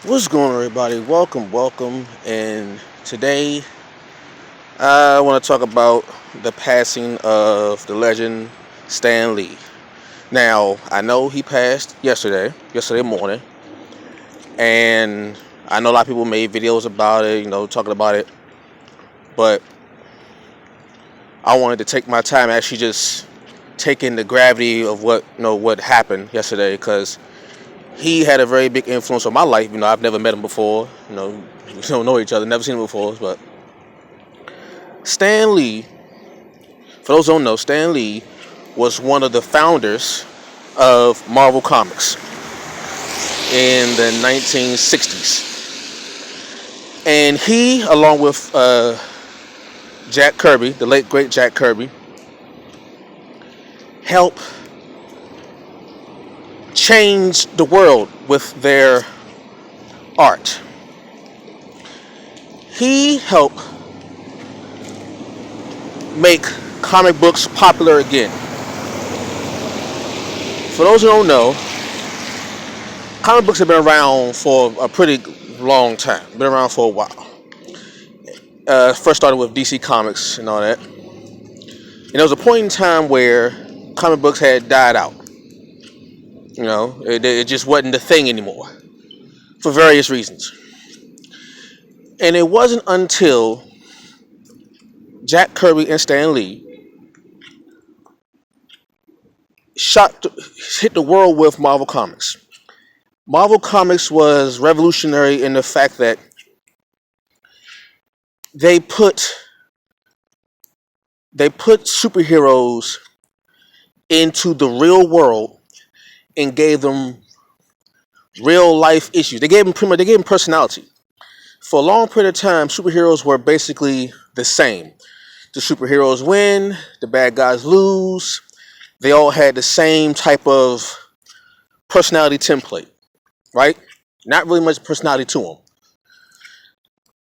What's going on, everybody? Welcome. And today I want to talk about the passing of the legend Stan Lee. Now, I know he passed yesterday morning, and I know a lot of people made videos about it, talking about it, but I wanted to take my time and actually just take in the gravity of what happened yesterday because he had a very big influence on my life. I've never met him before. We don't know each other, never seen him before. But Stan Lee, for those who don't know, Stan Lee was one of the founders of Marvel Comics in the 1960s. And he, along with Jack Kirby, the late great Jack Kirby, helped change the world with their art. He helped make comic books popular again. For those who don't know, comic books have been around for a pretty long time. Been around for a while. First started with DC Comics and all that. And there was a point in time where comic books had died out. It just wasn't the thing anymore for various reasons. And it wasn't until Jack Kirby and Stan Lee hit the world with Marvel Comics. Marvel Comics was revolutionary in the fact that they put superheroes into the real world and gave them real life issues. They gave them personality. For a long period of time, superheroes were basically the same. The superheroes win, the bad guys lose. They all had the same type of personality template, right? Not really much personality to them.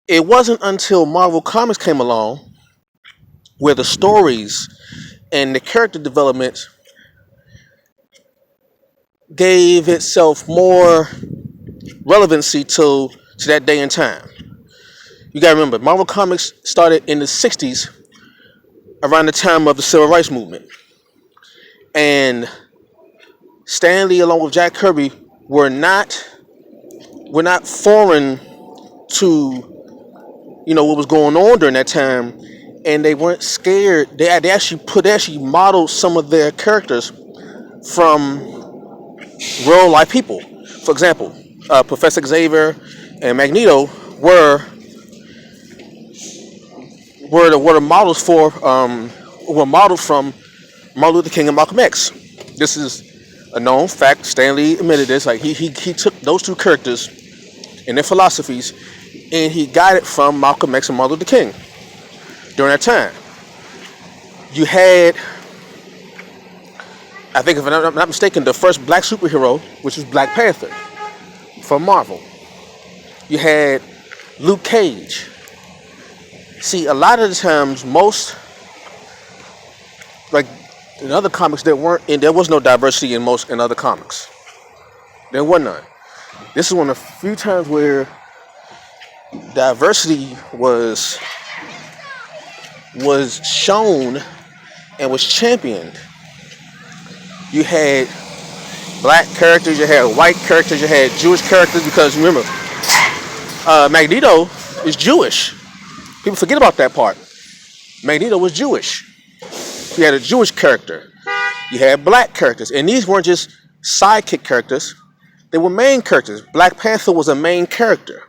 It wasn't until Marvel Comics came along where the stories and the character development gave itself more relevancy to that day and time. You gotta remember, Marvel Comics started in the 60s around the time of the Civil Rights Movement. And Stan Lee, along with Jack Kirby, were not foreign to what was going on during that time, and they weren't scared. They actually modeled some of their characters from real life people. For example, Professor Xavier and Magneto were the models were modeled from Martin Luther King and Malcolm X. This is a known fact. Stan Lee admitted this. Like he took those two characters and their philosophies, and he got it from Malcolm X and Martin Luther King during that time. You had, I think if I'm not mistaken, the first black superhero, which was Black Panther from Marvel. You had Luke Cage. See, a lot of the times, like in other comics, there was no diversity in other comics. There was none. This is one of the few times where diversity was shown and was championed. You had black characters, you had white characters, you had Jewish characters, because remember, Magneto is Jewish. People forget about that part. Magneto was Jewish. You had a Jewish character. You had black characters. And these weren't just sidekick characters. They were main characters. Black Panther was a main character.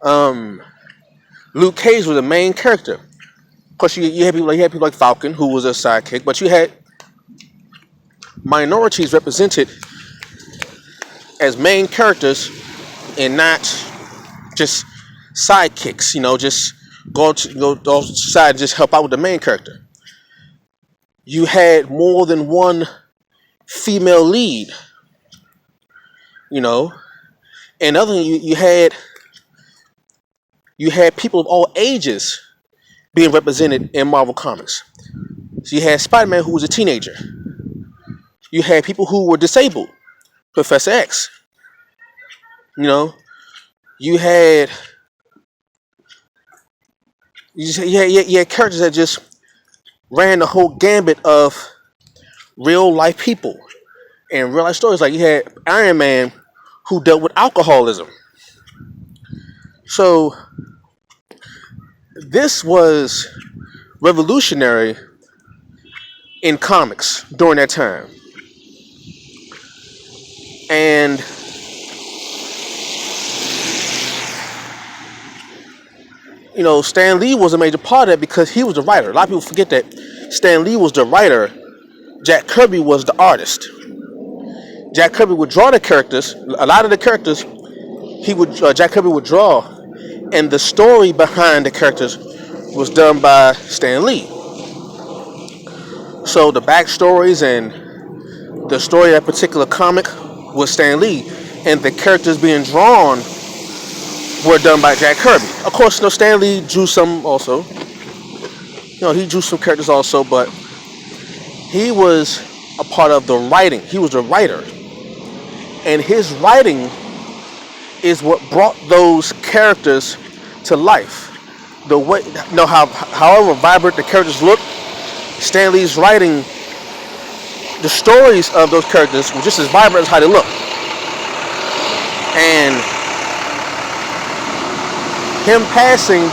Luke Cage was a main character. Of course, you had people like Falcon, who was a sidekick. But you had minorities represented as main characters and not just sidekicks. Just go outside and just help out with the main character. You had more than one female lead, and other than you had people of all ages being represented in Marvel Comics. So you had Spider-Man, who was a teenager. You had people who were disabled, Professor X. You had you had characters that just ran the whole gambit of real life people and real life stories. Like you had Iron Man, who dealt with alcoholism. So this was revolutionary in comics during that time. And Stan Lee was a major part of that because he was the writer. A lot of people forget that Stan Lee was the writer. Jack Kirby was the artist. Jack Kirby would draw the characters. A lot of the characters, Jack Kirby would draw, and the story behind the characters was done by Stan Lee. So the backstories and the story of that particular comic was Stan Lee, and the characters being drawn were done by Jack Kirby. Of course, Stan Lee drew some also. He drew some characters also, but he was a part of the writing. He was the writer, and his writing is what brought those characters to life. The way, however vibrant the characters look, Stan Lee's writing, the stories of those characters were just as vibrant as how they look. And him passing,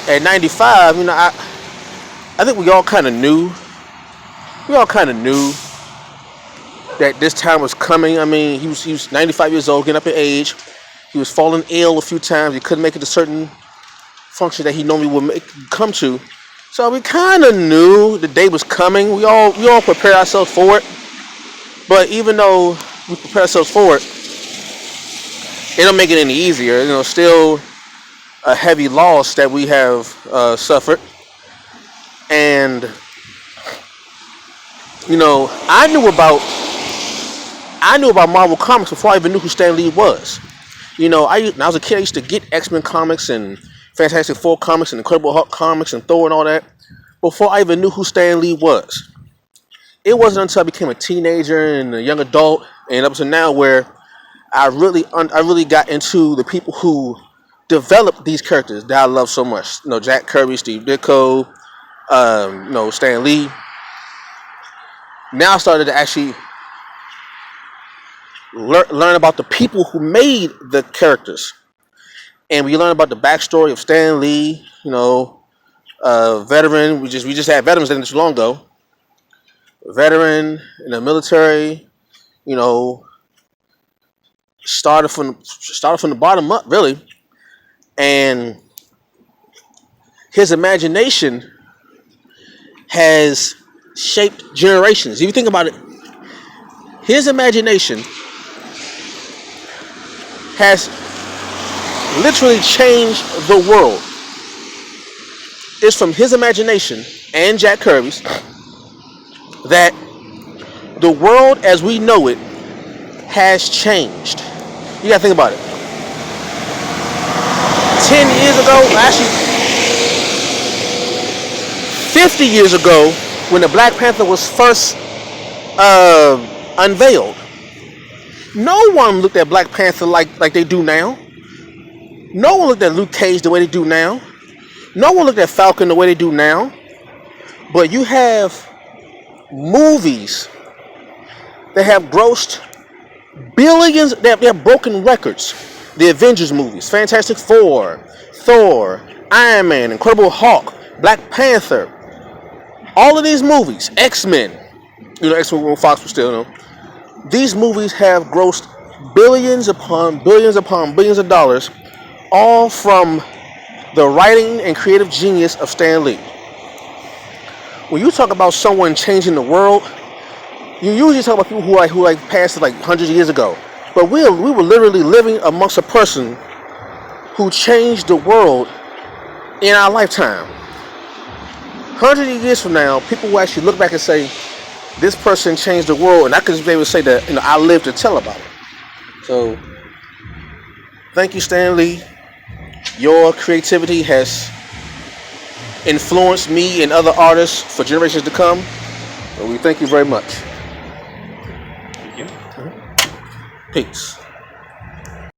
at 95, I think we all kind of knew. We all kind of knew that this time was coming. I mean, he was 95 years old, getting up in age. He was falling ill a few times. He couldn't make it to certain function that he normally would come to. So we kind of knew the day was coming. We all prepared ourselves for it. But even though we prepare ourselves for it, it don't make it any easier. Still a heavy loss that we have suffered. And I knew about Marvel Comics before I even knew who Stan Lee was. When I was a kid, I used to get X-Men comics and Fantastic Four comics and Incredible Hulk comics and Thor and all that before I even knew who Stan Lee was. It wasn't until I became a teenager and a young adult and up to now where I really got into the people who developed these characters that I love so much. Jack Kirby, Steve Ditko, Stan Lee. Now I started to actually learn about the people who made the characters, and we learn about the backstory of Stan Lee. Veteran. We just had veterans not too long ago. Veteran in the military. Started from the bottom up, really, and his imagination has shaped generations. If you think about it, his imagination has literally changed the world. It's from his imagination and Jack Kirby's that the world as we know it has changed. You gotta think about it. 10 years ago, actually 50 years ago, when the Black Panther was first unveiled, no one looked at Black Panther like they do now. No one looked at Luke Cage the way they do now. No one looked at Falcon the way they do now. But you have movies that have grossed billions, they have broken records. The Avengers movies, Fantastic Four, Thor, Iron Man, Incredible Hulk, Black Panther. All of these movies, X-Men, X-Men on Fox, but still, these movies have grossed billions upon billions upon billions of dollars, all from the writing and creative genius of Stan Lee. When you talk about someone changing the world, you usually talk about people who passed hundreds of years ago. But we were literally living amongst a person who changed the world in our lifetime. Hundreds of years from now, people will actually look back and say, this person changed the world, and I could just be able to say that I lived to tell about it. So, thank you, Stan Lee. Your creativity has influenced me and other artists for generations to come. So we thank you very much. Thank you. Peace.